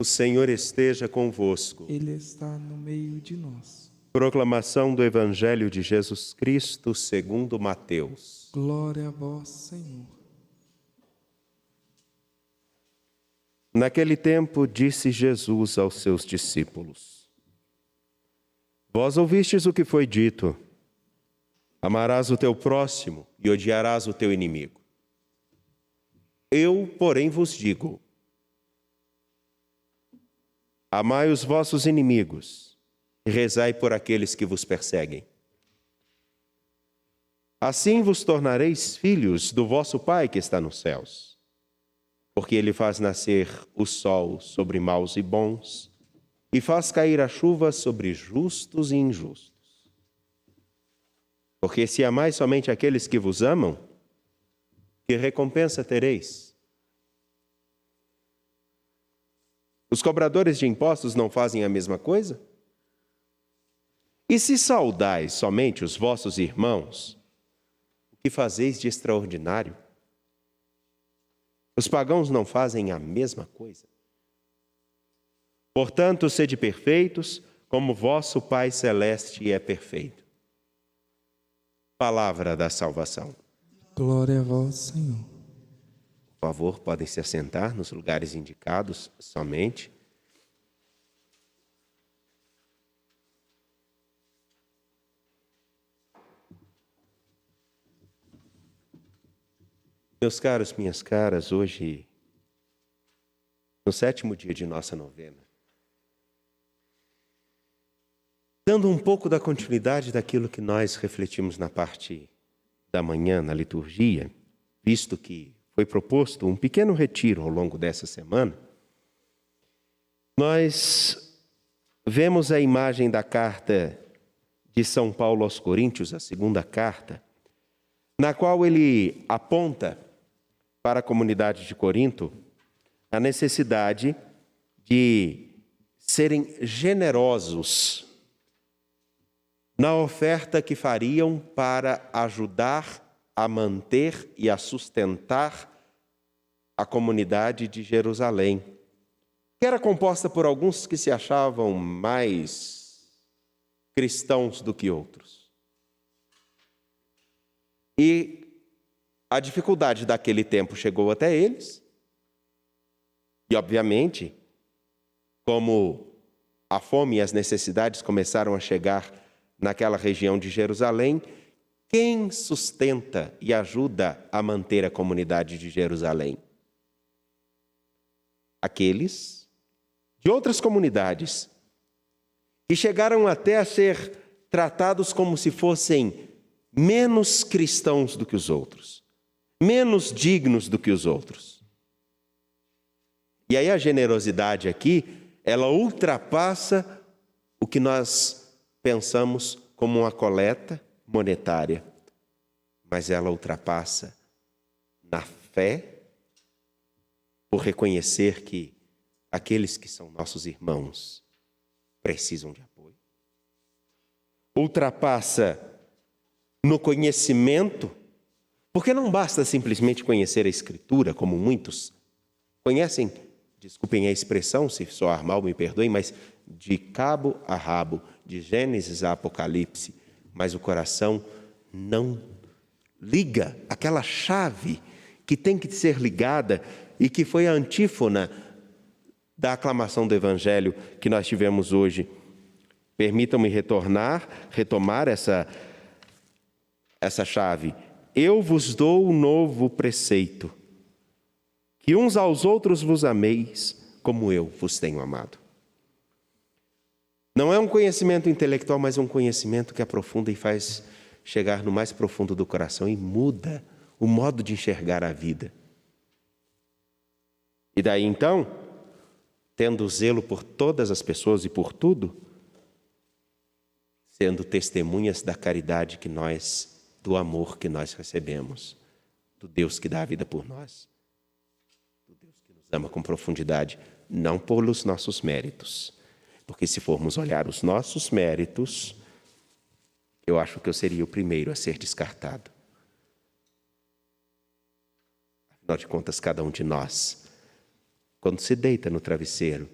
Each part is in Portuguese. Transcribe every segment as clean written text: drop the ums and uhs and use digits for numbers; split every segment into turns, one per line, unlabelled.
O Senhor esteja convosco.
Ele está no meio de nós.
Proclamação do Evangelho de Jesus Cristo segundo Mateus.
Glória a vós, Senhor.
Naquele tempo disse Jesus aos seus discípulos: Vós ouvistes o que foi dito: amarás o teu próximo e odiarás o teu inimigo. Eu, porém, vos digo: amai os vossos inimigos e rezai por aqueles que vos perseguem. Assim vos tornareis filhos do vosso Pai que está nos céus, porque Ele faz nascer o sol sobre maus e bons e faz cair a chuva sobre justos e injustos. Porque se amais somente aqueles que vos amam, que recompensa tereis? Os cobradores de impostos não fazem a mesma coisa? E se saudais somente os vossos irmãos, o que fazeis de extraordinário? Os pagãos não fazem a mesma coisa? Portanto, sede perfeitos, como vosso Pai Celeste é perfeito. Palavra da salvação.
Glória a vós, Senhor.
Por favor, podem se assentar nos lugares indicados somente. Meus caros, minhas caras, hoje, no 7º dia de nossa novena, dando um pouco da continuidade daquilo que nós refletimos na parte da manhã, na liturgia, visto que foi proposto um pequeno retiro ao longo dessa semana, nós vemos a imagem da carta de São Paulo aos Coríntios, a segunda carta, na qual ele aponta para a comunidade de Corinto a necessidade de serem generosos na oferta que fariam para ajudar a manter e a sustentar a comunidade de Jerusalém, que era composta por alguns que se achavam mais cristãos do que outros. E a dificuldade daquele tempo chegou até eles, e obviamente, como a fome e as necessidades começaram a chegar naquela região de Jerusalém, quem sustenta e ajuda a manter a comunidade de Jerusalém? Aqueles de outras comunidades que chegaram até a ser tratados como se fossem menos cristãos do que os outros, menos dignos do que os outros. E aí a generosidade aqui, ela ultrapassa o que nós pensamos como uma coleta monetária, mas ela ultrapassa na fé, por reconhecer que aqueles que são nossos irmãos precisam de apoio. Ultrapassa no conhecimento, porque não basta simplesmente conhecer a Escritura, como muitos conhecem, desculpem a expressão, se soar mal, me perdoem, mas de cabo a rabo, de Gênesis a Apocalipse, mas o coração não liga aquela chave que tem que ser ligada e que foi a antífona da aclamação do Evangelho que nós tivemos hoje. Permitam-me retomar essa chave. Eu vos dou um novo preceito, que uns aos outros vos ameis, como eu vos tenho amado. Não é um conhecimento intelectual, mas um conhecimento que aprofunda e faz chegar no mais profundo do coração e muda o modo de enxergar a vida. E daí então, tendo zelo por todas as pessoas e por tudo, sendo testemunhas da caridade que nós, do amor que nós recebemos, do Deus que dá a vida por nós, do Deus que nos ama com profundidade, não pelos nossos méritos. Porque se formos olhar os nossos méritos, eu acho que eu seria o primeiro a ser descartado. Afinal de contas, cada um de nós, quando se deita no travesseiro,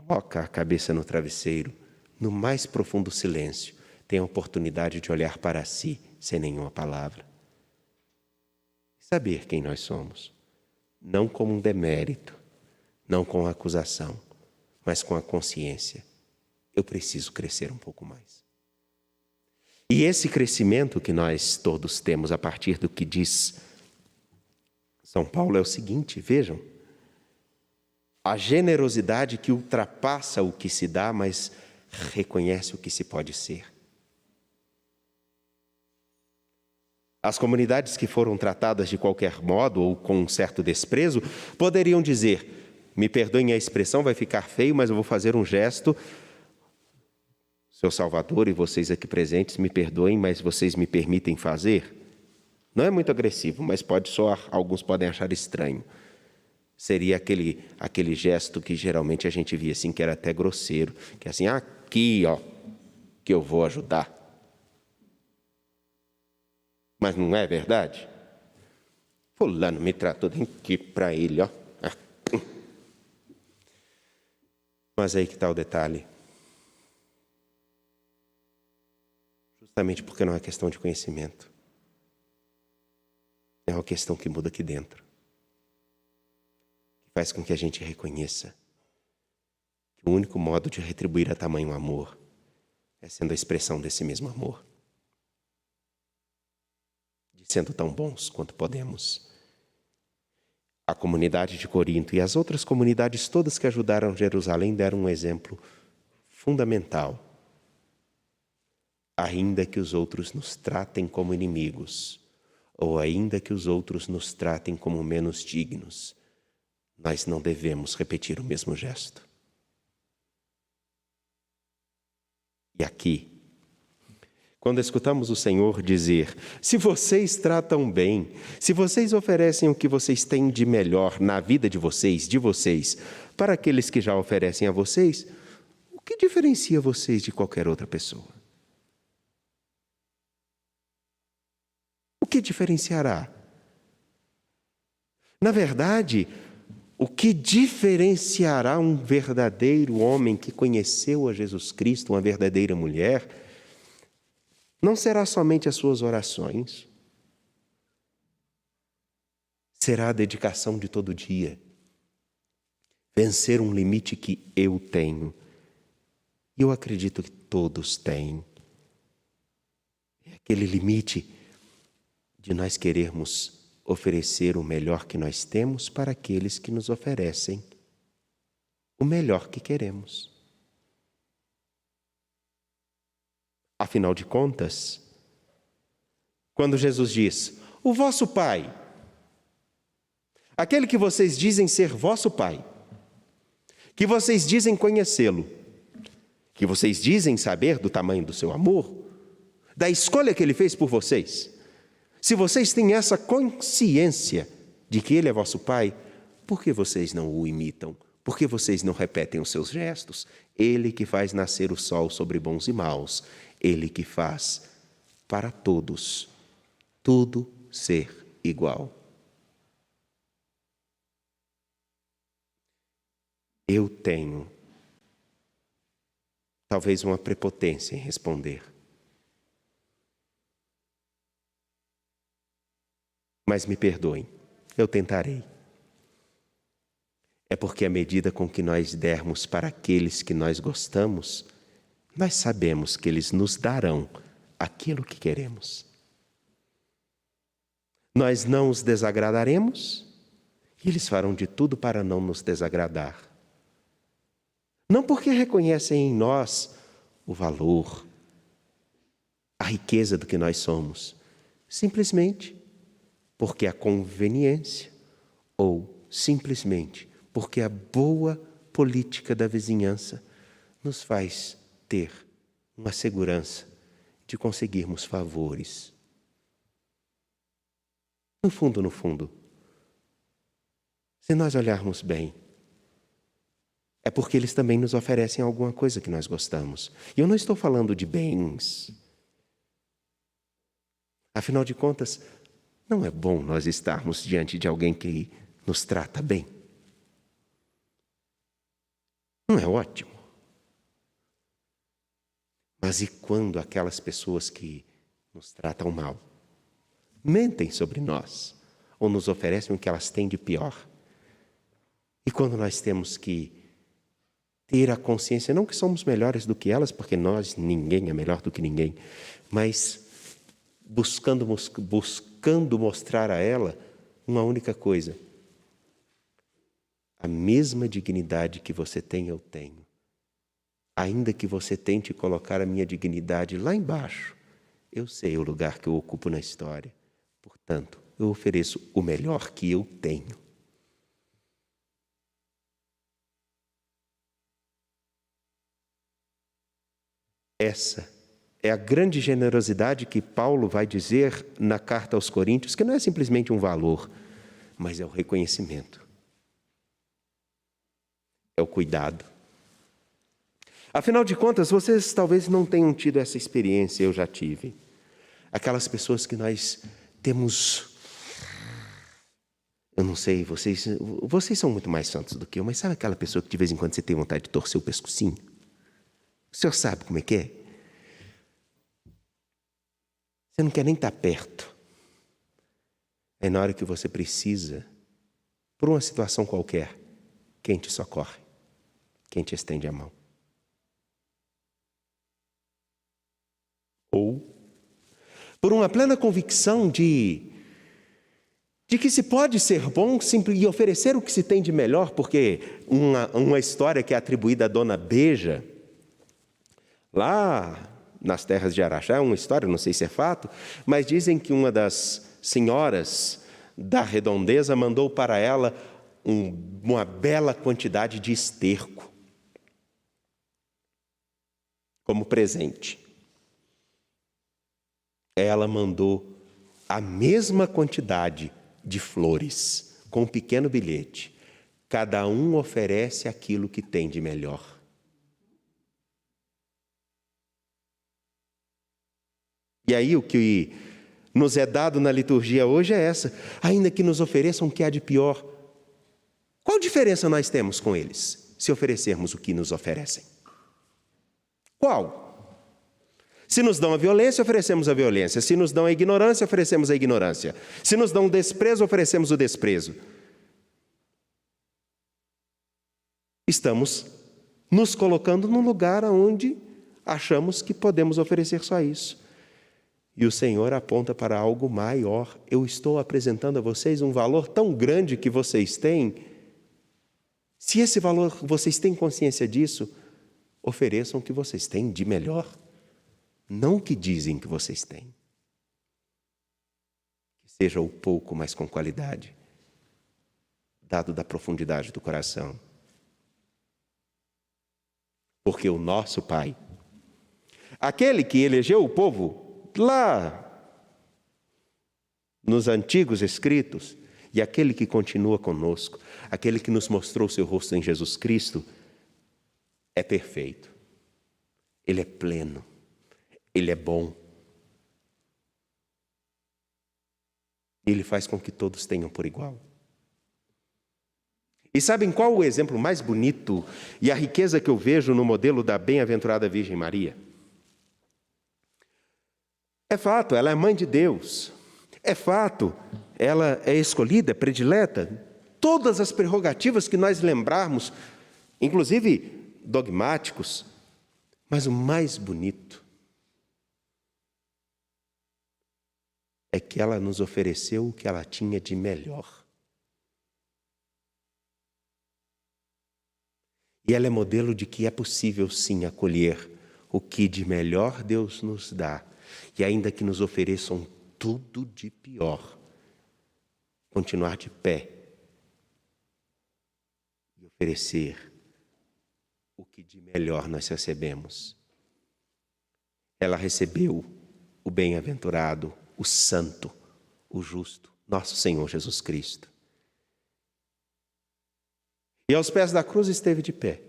coloca a cabeça no travesseiro, no mais profundo silêncio, tem a oportunidade de olhar para si sem nenhuma palavra. Saber quem nós somos, não como um demérito, não com acusação, mas com a consciência. Eu preciso crescer um pouco mais. E esse crescimento que nós todos temos a partir do que diz São Paulo é o seguinte, vejam. A generosidade que ultrapassa o que se dá, mas reconhece o que se pode ser. As comunidades que foram tratadas de qualquer modo ou com um certo desprezo poderiam dizer, me perdoem a expressão, vai ficar feio, mas eu vou fazer um gesto. Seu Salvador e vocês aqui presentes me perdoem, mas vocês me permitem fazer? Não é muito agressivo, mas pode soar, alguns podem achar estranho. Seria aquele gesto que geralmente a gente via assim, que era até grosseiro, que é assim, aqui, ó, que eu vou ajudar. Mas não é verdade? Fulano me tratou, tem que ir para ele, ó. Mas aí que está o detalhe. Justamente porque não é questão de conhecimento. É uma questão que muda aqui dentro. Que faz com que a gente reconheça que o único modo de retribuir a tamanho amor é sendo a expressão desse mesmo amor. De sendo tão bons quanto podemos. A comunidade de Corinto e as outras comunidades todas que ajudaram Jerusalém deram um exemplo fundamental. Ainda que os outros nos tratem como inimigos, ou ainda que os outros nos tratem como menos dignos, nós não devemos repetir o mesmo gesto. E aqui, quando escutamos o Senhor dizer, se vocês tratam bem, se vocês oferecem o que vocês têm de melhor na vida de vocês, para aqueles que já oferecem a vocês, o que diferencia vocês de qualquer outra pessoa? O que diferenciará? Na verdade, o que diferenciará um verdadeiro homem que conheceu a Jesus Cristo, uma verdadeira mulher, não será somente as suas orações, será a dedicação de todo dia, vencer um limite que eu tenho, e eu acredito que todos têm. É aquele limite de nós querermos oferecer o melhor que nós temos para aqueles que nos oferecem o melhor que queremos. Afinal de contas, quando Jesus diz, o vosso Pai, aquele que vocês dizem ser vosso Pai, que vocês dizem conhecê-lo, que vocês dizem saber do tamanho do seu amor, da escolha que ele fez por vocês, se vocês têm essa consciência de que ele é vosso Pai, por que vocês não o imitam? Por que vocês não repetem os seus gestos? Ele que faz nascer o sol sobre bons e maus, ele que faz para todos tudo ser igual. Eu tenho talvez uma prepotência em responder. Mas me perdoem, eu tentarei. É porque à medida com que nós dermos para aqueles que nós gostamos, nós sabemos que eles nos darão aquilo que queremos. Nós não os desagradaremos e eles farão de tudo para não nos desagradar. Não porque reconhecem em nós o valor, a riqueza do que nós somos, simplesmente porque a conveniência ou simplesmente porque a boa política da vizinhança nos faz ter uma segurança de conseguirmos favores. No fundo, se nós olharmos bem, é porque eles também nos oferecem alguma coisa que nós gostamos. E eu não estou falando de bens. Afinal de contas, não é bom nós estarmos diante de alguém que nos trata bem. Não é ótimo? Mas e quando aquelas pessoas que nos tratam mal, mentem sobre nós, ou nos oferecem o que elas têm de pior? E quando nós temos que ter a consciência, não que somos melhores do que elas, porque ninguém é melhor do que ninguém, mas buscando mostrar a ela uma única coisa: a mesma dignidade que você tem, eu tenho. Ainda que você tente colocar a minha dignidade lá embaixo, eu sei o lugar que eu ocupo na história. Portanto, eu ofereço o melhor que eu tenho. Essa é a grande generosidade que Paulo vai dizer na carta aos Coríntios, que não é simplesmente um valor, mas é o reconhecimento. É o cuidado. Afinal de contas, vocês talvez não tenham tido essa experiência, eu já tive. Aquelas pessoas que nós temos... Eu não sei, vocês são muito mais santos do que eu, mas sabe aquela pessoa que de vez em quando você tem vontade de torcer o pescocinho? O senhor sabe como é que é? Você não quer nem estar perto. É na hora que você precisa, por uma situação qualquer, quem te socorre, quem te estende a mão. Ou por uma plena convicção de que se pode ser bom e oferecer o que se tem de melhor, porque uma história que é atribuída à Dona Beja, lá nas terras de Araxá, é uma história, não sei se é fato, mas dizem que uma das senhoras da redondeza mandou para ela uma bela quantidade de esterco como presente. Ela mandou a mesma quantidade de flores, com um pequeno bilhete. Cada um oferece aquilo que tem de melhor. E aí o que nos é dado na liturgia hoje é essa. Ainda que nos ofereçam o que há de pior, qual diferença nós temos com eles, se oferecermos o que nos oferecem? Qual? Se nos dão a violência, oferecemos a violência. Se nos dão a ignorância, oferecemos a ignorância. Se nos dão o desprezo, oferecemos o desprezo. Estamos nos colocando num lugar onde achamos que podemos oferecer só isso. E o Senhor aponta para algo maior. Eu estou apresentando a vocês um valor tão grande que vocês têm. Se esse valor, vocês têm consciência disso, ofereçam o que vocês têm de melhor. Não o que dizem que vocês têm. Que seja o pouco, mas com qualidade, dado da profundidade do coração. Porque o nosso Pai, aquele que elegeu o povo lá nos antigos escritos, e aquele que continua conosco, aquele que nos mostrou seu rosto em Jesus Cristo, é perfeito. Ele é pleno. Ele é bom. Ele faz com que todos tenham por igual. E sabem qual o exemplo mais bonito e a riqueza que eu vejo no modelo da bem-aventurada Virgem Maria? É fato, ela é mãe de Deus. É fato, ela é escolhida, predileta. Todas as prerrogativas que nós lembrarmos, inclusive dogmáticos, mas o mais bonito é que ela nos ofereceu o que ela tinha de melhor. E ela é modelo de que é possível sim acolher o que de melhor Deus nos dá. E ainda que nos ofereçam tudo de pior, continuar de pé e oferecer o que de melhor nós recebemos. Ela recebeu o bem-aventurado, o santo, o justo, nosso Senhor Jesus Cristo. E aos pés da cruz esteve de pé.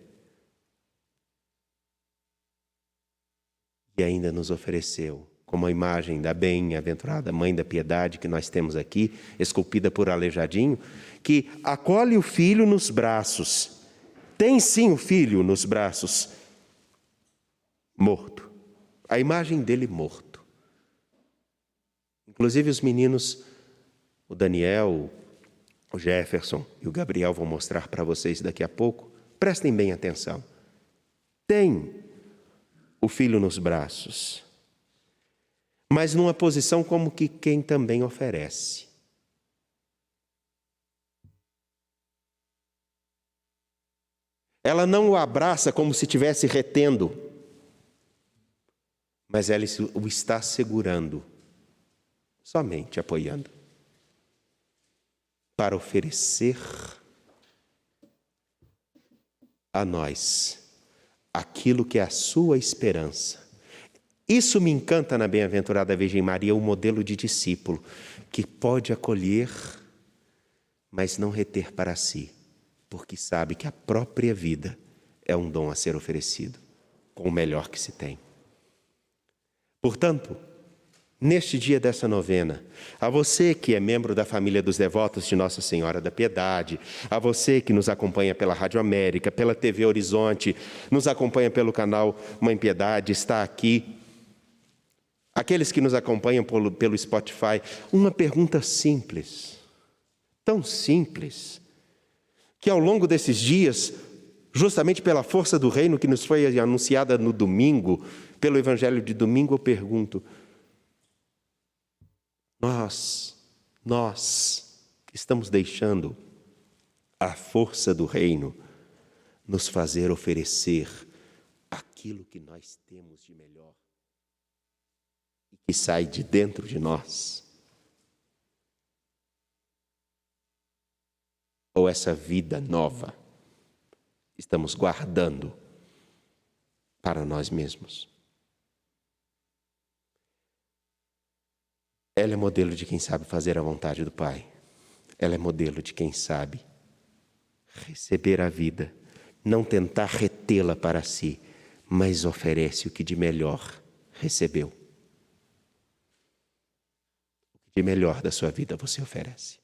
E ainda nos ofereceu, como a imagem da bem-aventurada Mãe da Piedade que nós temos aqui, esculpida por Aleijadinho, que acolhe o filho nos braços tem sim o filho nos braços, morto. A imagem dele morto. Inclusive os meninos, o Daniel, o Jefferson e o Gabriel vão mostrar para vocês daqui a pouco. Prestem bem atenção. Tem o filho nos braços, mas numa posição como que quem também oferece. Ela não o abraça como se estivesse retendo, mas ela o está segurando, somente apoiando, para oferecer a nós aquilo que é a sua esperança. Isso me encanta na bem-aventurada Virgem Maria, o modelo de discípulo, que pode acolher, mas não reter para si, porque sabe que a própria vida é um dom a ser oferecido, com o melhor que se tem. Portanto, neste dia dessa novena, a você que é membro da família dos devotos de Nossa Senhora da Piedade, a você que nos acompanha pela Rádio América, pela TV Horizonte, nos acompanha pelo canal Mãe Piedade, está aqui, aqueles que nos acompanham pelo Spotify, uma pergunta simples, tão simples, que ao longo desses dias, justamente pela força do reino que nos foi anunciada no domingo, pelo Evangelho de domingo, eu pergunto: nós estamos deixando a força do reino nos fazer oferecer aquilo que nós temos de melhor e que sai de dentro de nós? Ou essa vida nova estamos guardando para nós mesmos? Ela é modelo de quem sabe fazer a vontade do Pai. Ela é modelo de quem sabe receber a vida, não tentar retê-la para si, mas oferece o que de melhor recebeu. O que de melhor da sua vida você oferece.